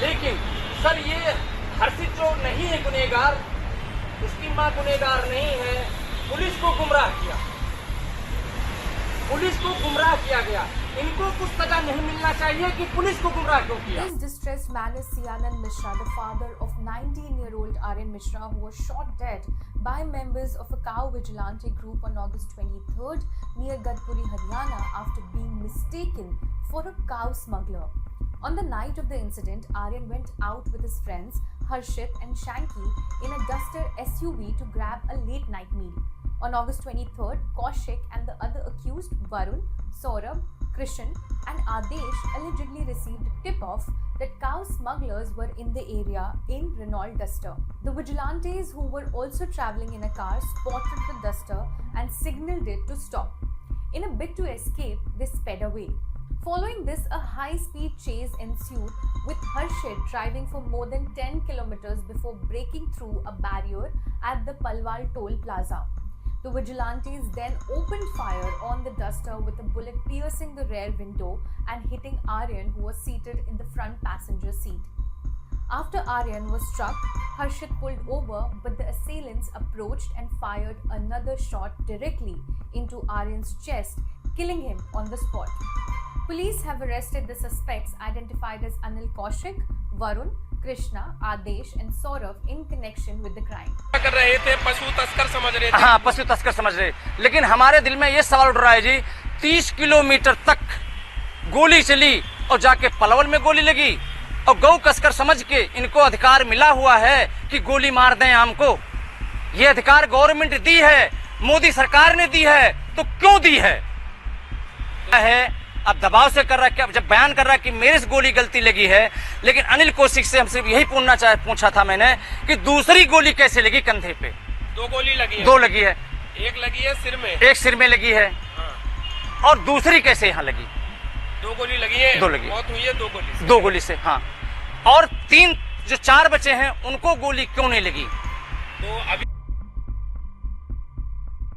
लेकिन सर ये हर्षित जो नहीं है गुनहगार, उसकी मां गुनहगार नहीं है, पुलिस को गुमराह किया, पुलिस को गुमराह किया गया। इनको कुछ सजा नहीं मिलना चाहिए कि पुलिस को गुमराह क्यों किया। This distressed man is Sianand Mishra, the father of 19-year-old Aryan Mishra, who was shot dead by members of a cow vigilante group on August 23rd near Gadpuri, Haryana, after being mistaken for a cow smuggler. On the night of the incident, Aryan went out with his friends Harshit and Shanky in a Duster SUV to grab a late night meal. On August 23rd, Kaushik and the other accused Varun, Saurabh, Krishan and Adesh allegedly received a tip-off that cow smugglers were in the area in Renault Duster. The vigilantes, who were also travelling in a car, spotted the Duster and signalled it to stop. In a bid to escape, they sped away. Following this, a high-speed chase ensued, with Harshit driving for more than 10 kilometers before breaking through a barrier at the Palwal toll plaza. The vigilantes then opened fire on the Duster, with a bullet piercing the rear window and hitting Aryan, who was seated in the front passenger seat. After Aryan was struck, Harshit pulled over, but the assailants approached and fired another shot directly into Aryan's chest, killing him on the spot. Police have arrested the suspects identified as Anil Kaushik, Varun, Krishna, Adesh and Saurabh in connection with the crime. कर रहे थे, पशु तस्कर समझ रहे थे। हाँ, पशु तस्कर समझ रहे, लेकिन हमारे दिल में ये सवाल उठ रहा है जी, 30 किलोमीटर तक गोली चली और जाके पलवल में गोली लगी और गौ तस्कर समझ के इनको अधिकार मिला हुआ है कि गोली मार दें हमको। ये अधिकार गवर्नमेंट दी है, मोदी सरकार ने दी है, तो क्यों दी है? अब दबाव से कर रहा है, जब बयान कर रहा है कि मेरे से गोली गलती लगी है, लेकिन अनिल कौशिक से हमसे यही पूछा था मैंने कि दूसरी गोली कैसे लगी कंधे पे? 2 गोली लगी है। 2 लगी है, एक लगी है सिर में, एक सिर में लगी है। हाँ। और दूसरी कैसे यहाँ लगी? 2 गोली लगी है, 2 लगी, मौत हुई है 2 गोली से। 2 गोली से, हाँ। और 3 जो 4 बचे हैं उनको गोली क्यों नहीं लगी? तो अभी